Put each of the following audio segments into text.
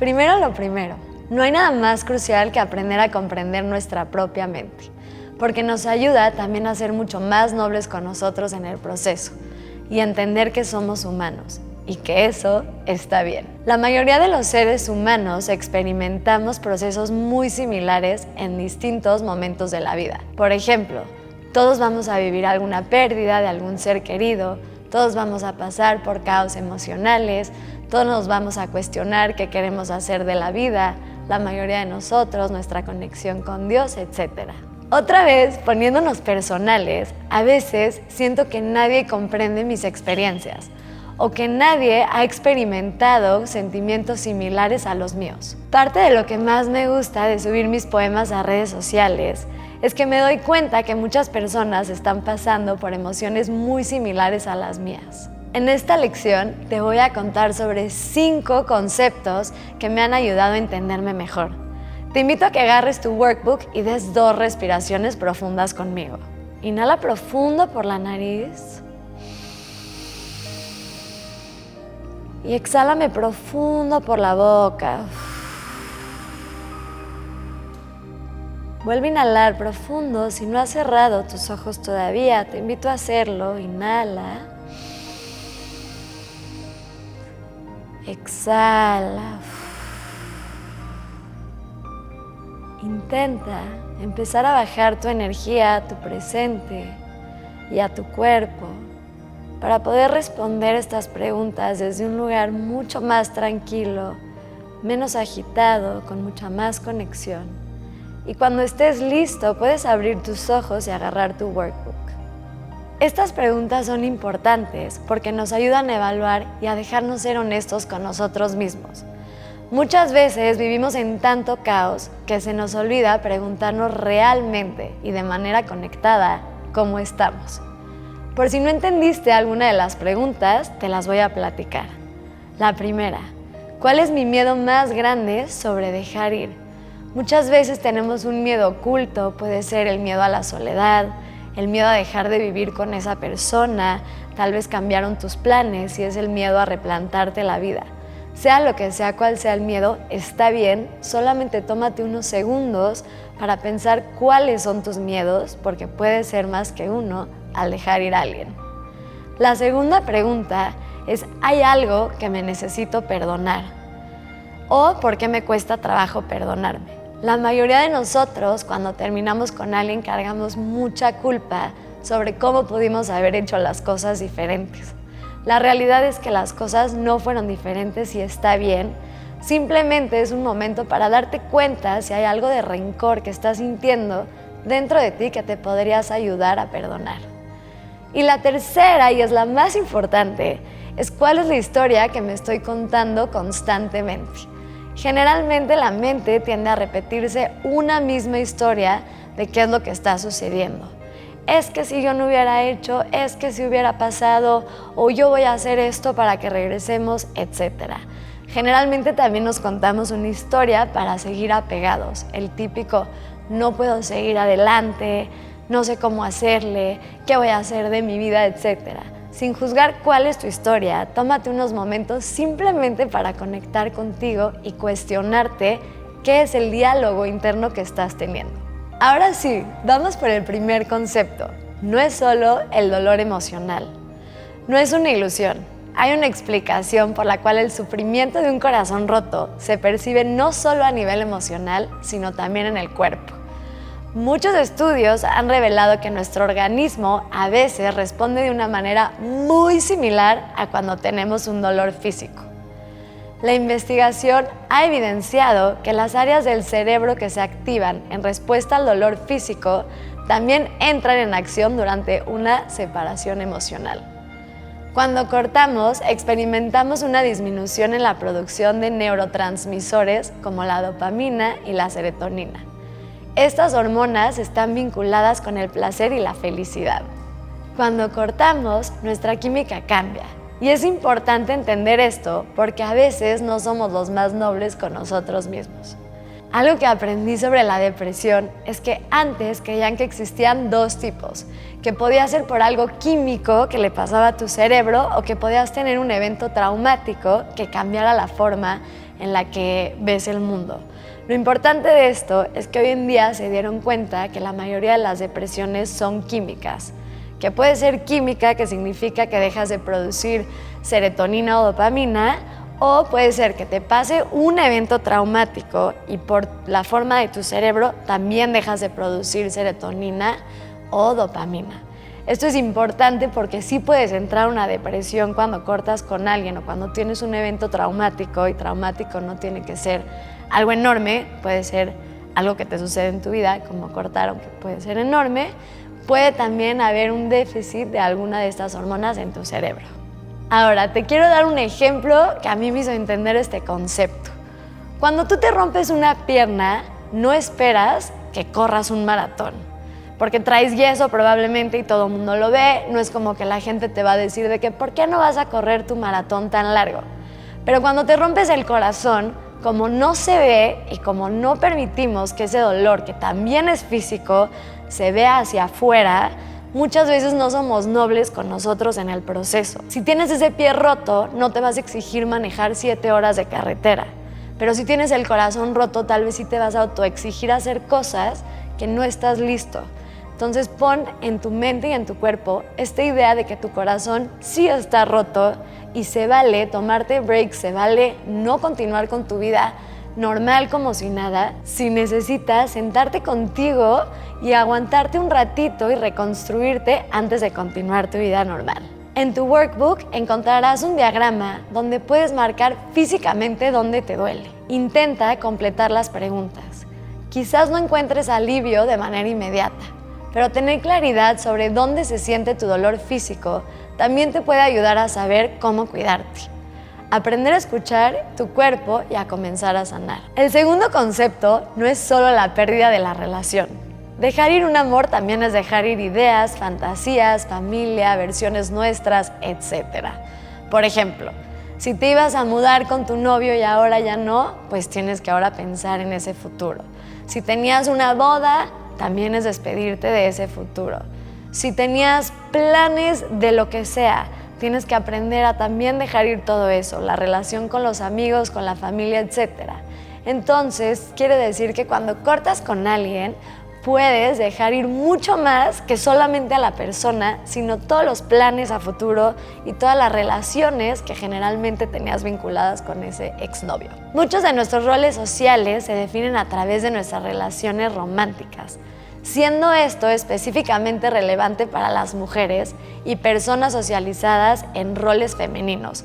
Primero lo primero, no hay nada más crucial que aprender a comprender nuestra propia mente, porque nos ayuda también a ser mucho más nobles con nosotros en el proceso y entender que somos humanos y que eso está bien. La mayoría de los seres humanos experimentamos procesos muy similares en distintos momentos de la vida. Por ejemplo, todos vamos a vivir alguna pérdida de algún ser querido, todos vamos a pasar por caos emocionales, todos nos vamos a cuestionar qué queremos hacer de la vida, la mayoría de nosotros, nuestra conexión con Dios, etc. Otra vez, poniéndonos personales, a veces siento que nadie comprende mis experiencias o que nadie ha experimentado sentimientos similares a los míos. Parte de lo que más me gusta de subir mis poemas a redes sociales es que me doy cuenta que muchas personas están pasando por emociones muy similares a las mías. En esta lección te voy a contar sobre 5 conceptos que me han ayudado a entenderme mejor. Te invito a que agarres tu workbook y des 2 respiraciones profundas conmigo. Inhala profundo por la nariz. Y exhálame profundo por la boca. Vuelve a inhalar profundo. Si no has cerrado tus ojos todavía, te invito a hacerlo. Inhala. Exhala. Intenta empezar a bajar tu energía a tu presente y a tu cuerpo para poder responder estas preguntas desde un lugar mucho más tranquilo, menos agitado, con mucha más conexión. Y cuando estés listo, puedes abrir tus ojos y agarrar tu workbook. Estas preguntas son importantes porque nos ayudan a evaluar y a dejarnos ser honestos con nosotros mismos. Muchas veces vivimos en tanto caos que se nos olvida preguntarnos realmente y de manera conectada cómo estamos. Por si no entendiste alguna de las preguntas, te las voy a platicar. La primera, ¿cuál es mi miedo más grande sobre dejar ir? Muchas veces tenemos un miedo oculto, puede ser el miedo a la soledad, el miedo a dejar de vivir con esa persona, tal vez cambiaron tus planes y es el miedo a replantarte la vida. Sea lo que sea, cual sea el miedo, está bien, solamente tómate unos segundos para pensar cuáles son tus miedos, porque puede ser más que uno al dejar ir a alguien. La segunda pregunta es, ¿hay algo que me necesito perdonar? ¿O por qué me cuesta trabajo perdonarme? La mayoría de nosotros, cuando terminamos con alguien, cargamos mucha culpa sobre cómo pudimos haber hecho las cosas diferentes. La realidad es que las cosas no fueron diferentes y está bien. Simplemente es un momento para darte cuenta si hay algo de rencor que estás sintiendo dentro de ti que te podrías ayudar a perdonar. Y la tercera, y es la más importante, es cuál es la historia que me estoy contando constantemente. Generalmente la mente tiende a repetirse una misma historia de qué es lo que está sucediendo. Es que si yo no hubiera hecho, es que si hubiera pasado, o yo voy a hacer esto para que regresemos, etc. Generalmente también nos contamos una historia para seguir apegados. El típico, no puedo seguir adelante, no sé cómo hacerle, qué voy a hacer de mi vida, etc. Sin juzgar cuál es tu historia, tómate unos momentos simplemente para conectar contigo y cuestionarte qué es el diálogo interno que estás teniendo. Ahora sí, vamos por el primer concepto. No es solo el dolor emocional. No es una ilusión. Hay una explicación por la cual el sufrimiento de un corazón roto se percibe no solo a nivel emocional, sino también en el cuerpo. Muchos estudios han revelado que nuestro organismo a veces responde de una manera muy similar a cuando tenemos un dolor físico. La investigación ha evidenciado que las áreas del cerebro que se activan en respuesta al dolor físico también entran en acción durante una separación emocional. Cuando cortamos, experimentamos una disminución en la producción de neurotransmisores como la dopamina y la serotonina. Estas hormonas están vinculadas con el placer y la felicidad. Cuando cortamos, nuestra química cambia. Y es importante entender esto porque a veces no somos los más nobles con nosotros mismos. Algo que aprendí sobre la depresión es que antes creían que existían dos tipos, que podía ser por algo químico que le pasaba a tu cerebro o que podías tener un evento traumático que cambiara la forma en la que ves el mundo. Lo importante de esto es que hoy en día se dieron cuenta que la mayoría de las depresiones son químicas, que puede ser química, que significa que dejas de producir serotonina o dopamina, o puede ser que te pase un evento traumático y por la forma de tu cerebro también dejas de producir serotonina o dopamina. Esto es importante porque sí puedes entrar en una depresión cuando cortas con alguien o cuando tienes un evento traumático, y traumático no tiene que ser algo enorme, puede ser algo que te sucede en tu vida, como cortar, aunque puede ser enorme. Puede también haber un déficit de alguna de estas hormonas en tu cerebro. Ahora, te quiero dar un ejemplo que a mí me hizo entender este concepto. Cuando tú te rompes una pierna, no esperas que corras un maratón, porque traes yeso probablemente y todo el mundo lo ve. No es como que la gente te va a decir de que ¿por qué no vas a correr tu maratón tan largo? Pero cuando te rompes el corazón, como no se ve y como no permitimos que ese dolor, que también es físico, se vea hacia afuera, muchas veces no somos nobles con nosotros en el proceso. Si tienes ese pie roto, no te vas a exigir manejar 7 horas de carretera. Pero si tienes el corazón roto, tal vez sí te vas a autoexigir hacer cosas que no estás listo. Entonces pon en tu mente y en tu cuerpo esta idea de que tu corazón sí está roto y se vale tomarte breaks, se vale no continuar con tu vida normal como si nada, si necesitas sentarte contigo y aguantarte un ratito y reconstruirte antes de continuar tu vida normal. En tu workbook encontrarás un diagrama donde puedes marcar físicamente dónde te duele. Intenta completar las preguntas. Quizás no encuentres alivio de manera inmediata, pero tener claridad sobre dónde se siente tu dolor físico también te puede ayudar a saber cómo cuidarte. Aprender a escuchar tu cuerpo y a comenzar a sanar. El segundo concepto no es solo la pérdida de la relación. Dejar ir un amor también es dejar ir ideas, fantasías, familia, versiones nuestras, etc. Por ejemplo, si te ibas a mudar con tu novio y ahora ya no, pues tienes que ahora pensar en ese futuro. Si tenías una boda, también es despedirte de ese futuro. Si tenías planes de lo que sea, tienes que aprender a también dejar ir todo eso, la relación con los amigos, con la familia, etc. Entonces, quiere decir que cuando cortas con alguien, puedes dejar ir mucho más que solamente a la persona, sino todos los planes a futuro y todas las relaciones que generalmente tenías vinculadas con ese exnovio. Muchos de nuestros roles sociales se definen a través de nuestras relaciones románticas, siendo esto específicamente relevante para las mujeres y personas socializadas en roles femeninos,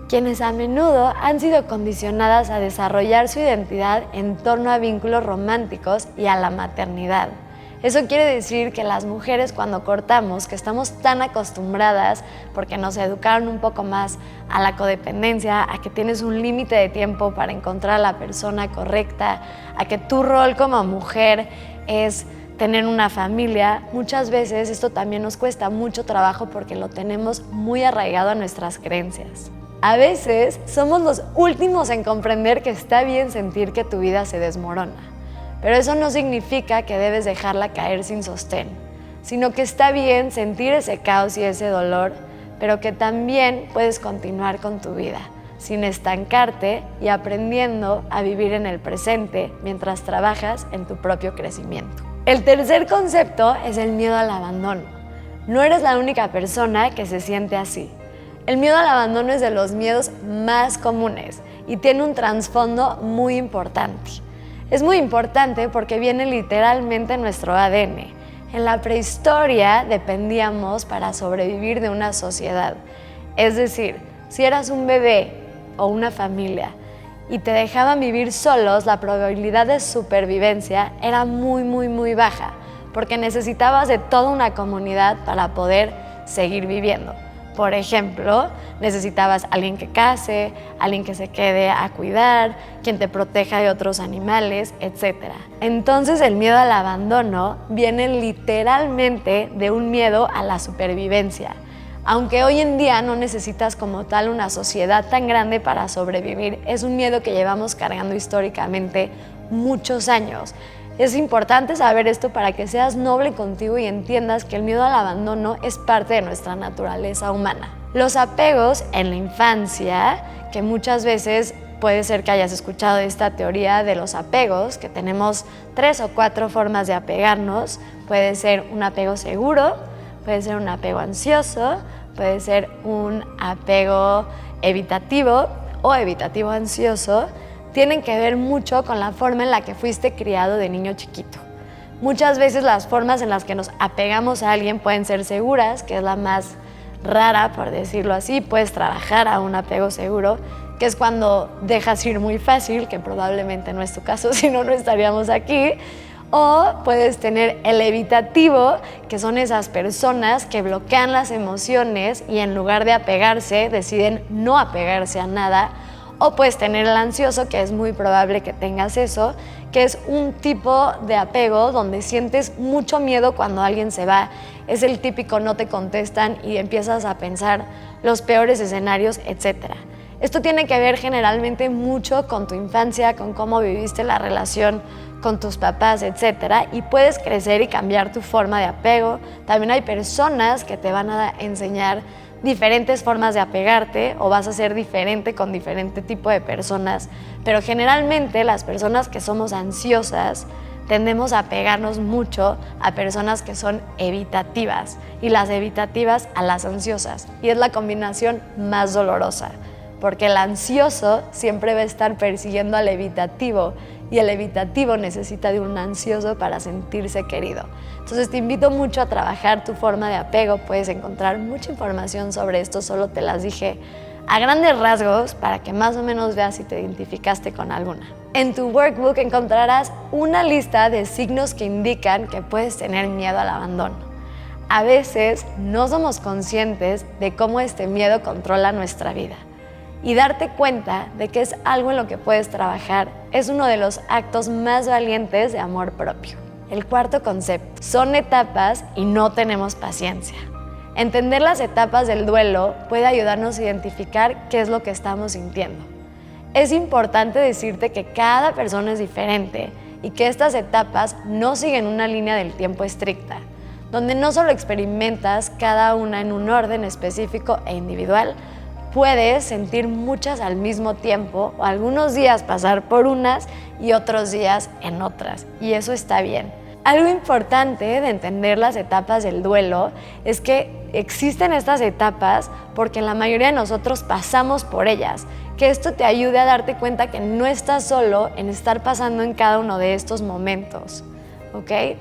quienes a menudo han sido condicionadas a desarrollar su identidad en torno a vínculos románticos y a la maternidad. Eso quiere decir que las mujeres, cuando cortamos, que estamos tan acostumbradas, porque nos educaron un poco más a la codependencia, a que tienes un límite de tiempo para encontrar a la persona correcta, a que tu rol como mujer es tener una familia, muchas veces esto también nos cuesta mucho trabajo porque lo tenemos muy arraigado a nuestras creencias. A veces somos los últimos en comprender que está bien sentir que tu vida se desmorona, pero eso no significa que debes dejarla caer sin sostén, sino que está bien sentir ese caos y ese dolor, pero que también puedes continuar con tu vida sin estancarte y aprendiendo a vivir en el presente mientras trabajas en tu propio crecimiento. El tercer concepto es el miedo al abandono. No eres la única persona que se siente así. El miedo al abandono es de los miedos más comunes y tiene un trasfondo muy importante. Es muy importante porque viene literalmente en nuestro ADN. En la prehistoria dependíamos para sobrevivir de una sociedad. Es decir, si eras un bebé o una familia y te dejaban vivir solos, la probabilidad de supervivencia era muy baja, porque necesitabas de toda una comunidad para poder seguir viviendo. Por ejemplo, necesitabas alguien que case, alguien que se quede a cuidar, quien te proteja de otros animales, etc. Entonces el miedo al abandono viene literalmente de un miedo a la supervivencia. Aunque hoy en día no necesitas como tal una sociedad tan grande para sobrevivir, es un miedo que llevamos cargando históricamente muchos años. Es importante saber esto para que seas noble contigo y entiendas que el miedo al abandono es parte de nuestra naturaleza humana. Los apegos en la infancia, que muchas veces puede ser que hayas escuchado esta teoría de los apegos, que tenemos 3 o 4 formas de apegarnos. Puede ser un apego seguro, puede ser un apego ansioso, puede ser un apego evitativo o evitativo ansioso. Tienen que ver mucho con la forma en la que fuiste criado de niño chiquito. Muchas veces las formas en las que nos apegamos a alguien pueden ser seguras, que es la más rara, por decirlo así. Puedes trabajar a un apego seguro, que es cuando dejas ir muy fácil, que probablemente no es tu caso, si no, no estaríamos aquí. O puedes tener el evitativo, que son esas personas que bloquean las emociones y en lugar de apegarse, deciden no apegarse a nada. O puedes tener el ansioso, que es muy probable que tengas eso, que es un tipo de apego donde sientes mucho miedo cuando alguien se va. Es el típico no te contestan y empiezas a pensar los peores escenarios, etc. Esto tiene que ver generalmente mucho con tu infancia, con cómo viviste la relación con tus papás, etc. Y puedes crecer y cambiar tu forma de apego. También hay personas que te van a enseñar diferentes formas de apegarte o vas a ser diferente con diferente tipo de personas, pero generalmente las personas que somos ansiosas tendemos a apegarnos mucho a personas que son evitativas y las evitativas a las ansiosas, y es la combinación más dolorosa porque el ansioso siempre va a estar persiguiendo al evitativo y el evitativo necesita de un ansioso para sentirse querido. Entonces te invito mucho a trabajar tu forma de apego. Puedes encontrar mucha información sobre esto, solo te las dije a grandes rasgos para que más o menos veas si te identificaste con alguna. En tu workbook encontrarás una lista de signos que indican que puedes tener miedo al abandono. A veces no somos conscientes de cómo este miedo controla nuestra vida. Y darte cuenta de que es algo en lo que puedes trabajar es uno de los actos más valientes de amor propio. El cuarto concepto: son etapas y no tenemos paciencia. Entender las etapas del duelo puede ayudarnos a identificar qué es lo que estamos sintiendo. Es importante decirte que cada persona es diferente y que estas etapas no siguen una línea del tiempo estricta, donde no solo experimentas cada una en un orden específico e individual. Puedes sentir muchas al mismo tiempo o algunos días pasar por unas y otros días en otras, y eso está bien. Algo importante de entender las etapas del duelo es que existen estas etapas porque la mayoría de nosotros pasamos por ellas. Que esto te ayude a darte cuenta que no estás solo en estar pasando en cada uno de estos momentos, ¿ok?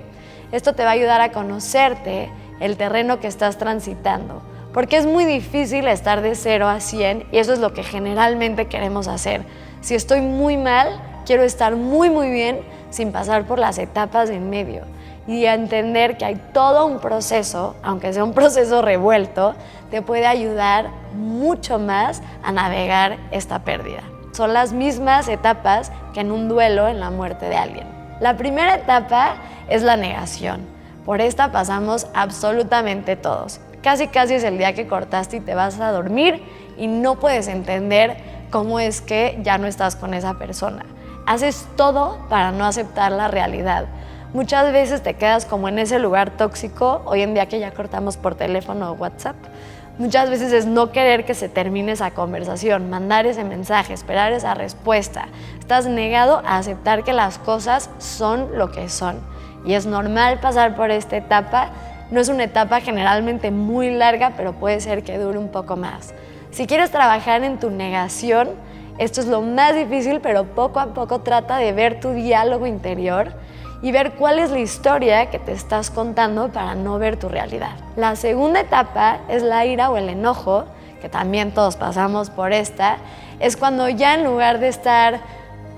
Esto te va a ayudar a conocerte, el terreno que estás transitando. Porque es muy difícil estar de 0 a 100 y eso es lo que generalmente queremos hacer. Si estoy muy mal, quiero estar muy bien sin pasar por las etapas de en medio y entender que hay todo un proceso, aunque sea un proceso revuelto, te puede ayudar mucho más a navegar esta pérdida. Son las mismas etapas que en un duelo, en la muerte de alguien. La primera etapa es la negación. Por esta pasamos absolutamente todos. Casi es el día que cortaste y te vas a dormir y no puedes entender cómo es que ya no estás con esa persona. Haces todo para no aceptar la realidad. Muchas veces te quedas como en ese lugar tóxico, hoy en día que ya cortamos por teléfono o WhatsApp. Muchas veces es no querer que se termine esa conversación, mandar ese mensaje, esperar esa respuesta. Estás negado a aceptar que las cosas son lo que son. Y es normal pasar por esta etapa. No es una etapa generalmente muy larga, pero puede ser que dure un poco más. Si quieres trabajar en tu negación, esto es lo más difícil, pero poco a poco trata de ver tu diálogo interior y ver cuál es la historia que te estás contando para no ver tu realidad. La segunda etapa es la ira o el enojo, que también todos pasamos por esta. Es cuando ya en lugar de estar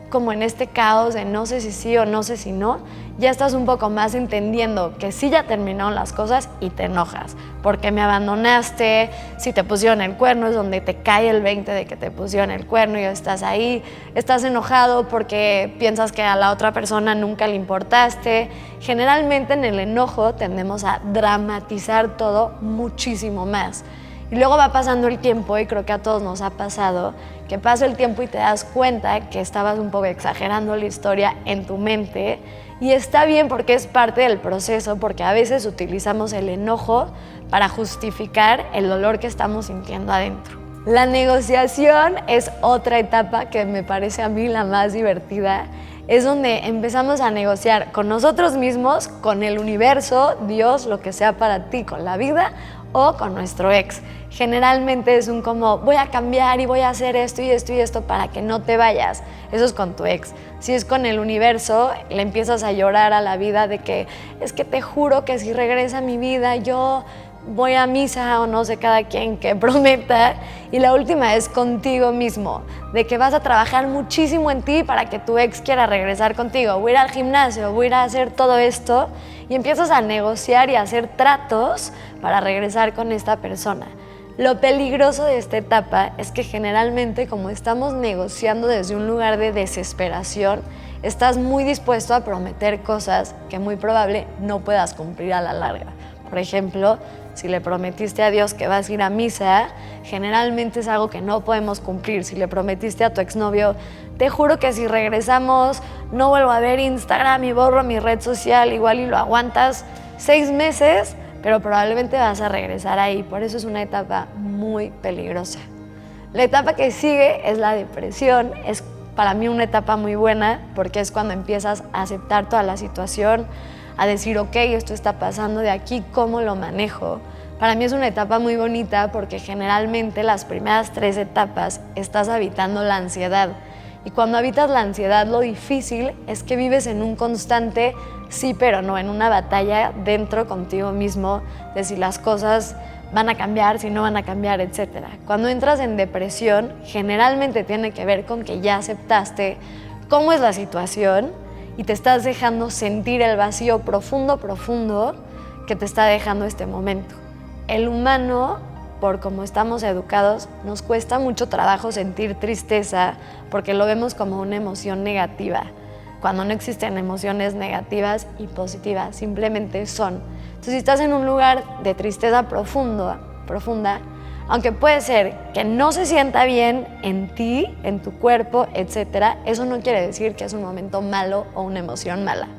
como en este caos de no sé si sí o no sé si no, ya estás un poco más entendiendo que sí ya terminaron las cosas y te enojas porque me abandonaste. Si te pusieron el cuerno es donde te cae el 20 de que te pusieron el cuerno y estás ahí, estás enojado porque piensas que a la otra persona nunca le importaste. Generalmente en el enojo tendemos a dramatizar todo muchísimo más Y luego va pasando el tiempo, y creo que a todos nos ha pasado, que pasa el tiempo y te das cuenta que estabas un poco exagerando la historia en tu mente. Y está bien porque es parte del proceso, porque a veces utilizamos el enojo para justificar el dolor que estamos sintiendo adentro. La negociación es otra etapa que me parece a mí la más divertida. Es donde empezamos a negociar con nosotros mismos, con el universo, Dios, lo que sea para ti, con la vida o con nuestro ex. Generalmente es un como, voy a cambiar y voy a hacer esto y esto y esto para que no te vayas. Eso es con tu ex. Si es con el universo, le empiezas a llorar a la vida de que es que te juro que si regresa mi vida, yo voy a misa o no sé, cada quien que prometa. Y la última es contigo mismo, de que vas a trabajar muchísimo en ti para que tu ex quiera regresar contigo. Voy a ir al gimnasio, voy a ir a hacer todo esto, y empiezas a negociar y a hacer tratos para regresar con esta persona. Lo peligroso de esta etapa es que generalmente, como estamos negociando desde un lugar de desesperación, estás muy dispuesto a prometer cosas que muy probable no puedas cumplir a la larga. Por ejemplo, si le prometiste a Dios que vas a ir a misa, generalmente es algo que no podemos cumplir. Si le prometiste a tu exnovio, te juro que si regresamos no vuelvo a ver Instagram y borro mi red social, igual y lo aguantas 6 meses, pero probablemente vas a regresar ahí. Por eso es una etapa muy peligrosa. La etapa que sigue es la depresión. Es para mí una etapa muy buena porque es cuando empiezas a aceptar toda la situación, a decir, ok, esto está pasando de aquí, ¿cómo lo manejo? Para mí es una etapa muy bonita porque generalmente las primeras 3 etapas estás habitando la ansiedad. Y cuando habitas la ansiedad, lo difícil es que vives en un constante sí pero no, en una batalla dentro contigo mismo de si las cosas van a cambiar, si no van a cambiar, etc. Cuando entras en depresión, generalmente tiene que ver con que ya aceptaste cómo es la situación y te estás dejando sentir el vacío profundo, profundo que te está dejando este momento. El humano, por cómo estamos educados, nos cuesta mucho trabajo sentir tristeza porque lo vemos como una emoción negativa, cuando no existen emociones negativas y positivas, simplemente son. Entonces, si estás en un lugar de tristeza profunda, aunque puede ser que no se sienta bien en ti, en tu cuerpo, etc., eso no quiere decir que es un momento malo o una emoción mala.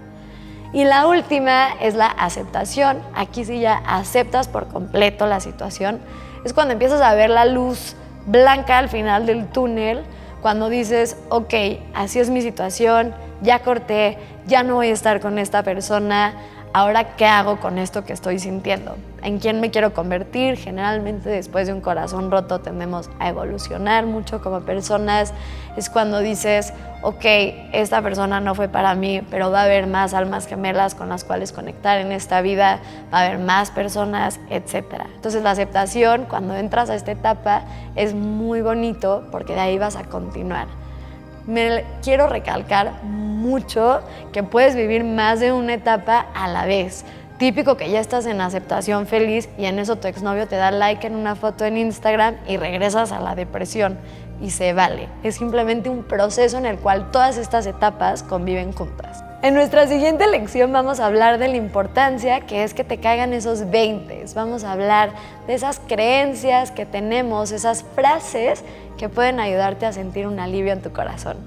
Y la última es la aceptación. Aquí sí ya aceptas por completo la situación. Es cuando empiezas a ver la luz blanca al final del túnel, cuando dices, ok, así es mi situación, ya corté, ya no voy a estar con esta persona, ahora ¿qué hago con esto que estoy sintiendo? ¿En quién me quiero convertir? Generalmente después de un corazón roto tendemos a evolucionar mucho como personas. Es cuando dices, ok, esta persona no fue para mí, pero va a haber más almas gemelas con las cuales conectar en esta vida, va a haber más personas, etc. Entonces la aceptación, cuando entras a esta etapa, es muy bonito porque de ahí vas a continuar. Me quiero recalcar mucho que puedes vivir más de una etapa a la vez. Típico que ya estás en aceptación feliz y en eso tu exnovio te da like en una foto en Instagram y regresas a la depresión. Y se vale. Es simplemente un proceso en el cual todas estas etapas conviven juntas. En nuestra siguiente lección vamos a hablar de la importancia que es que te caigan esos 20. Vamos a hablar de esas creencias que tenemos, esas frases que pueden ayudarte a sentir un alivio en tu corazón.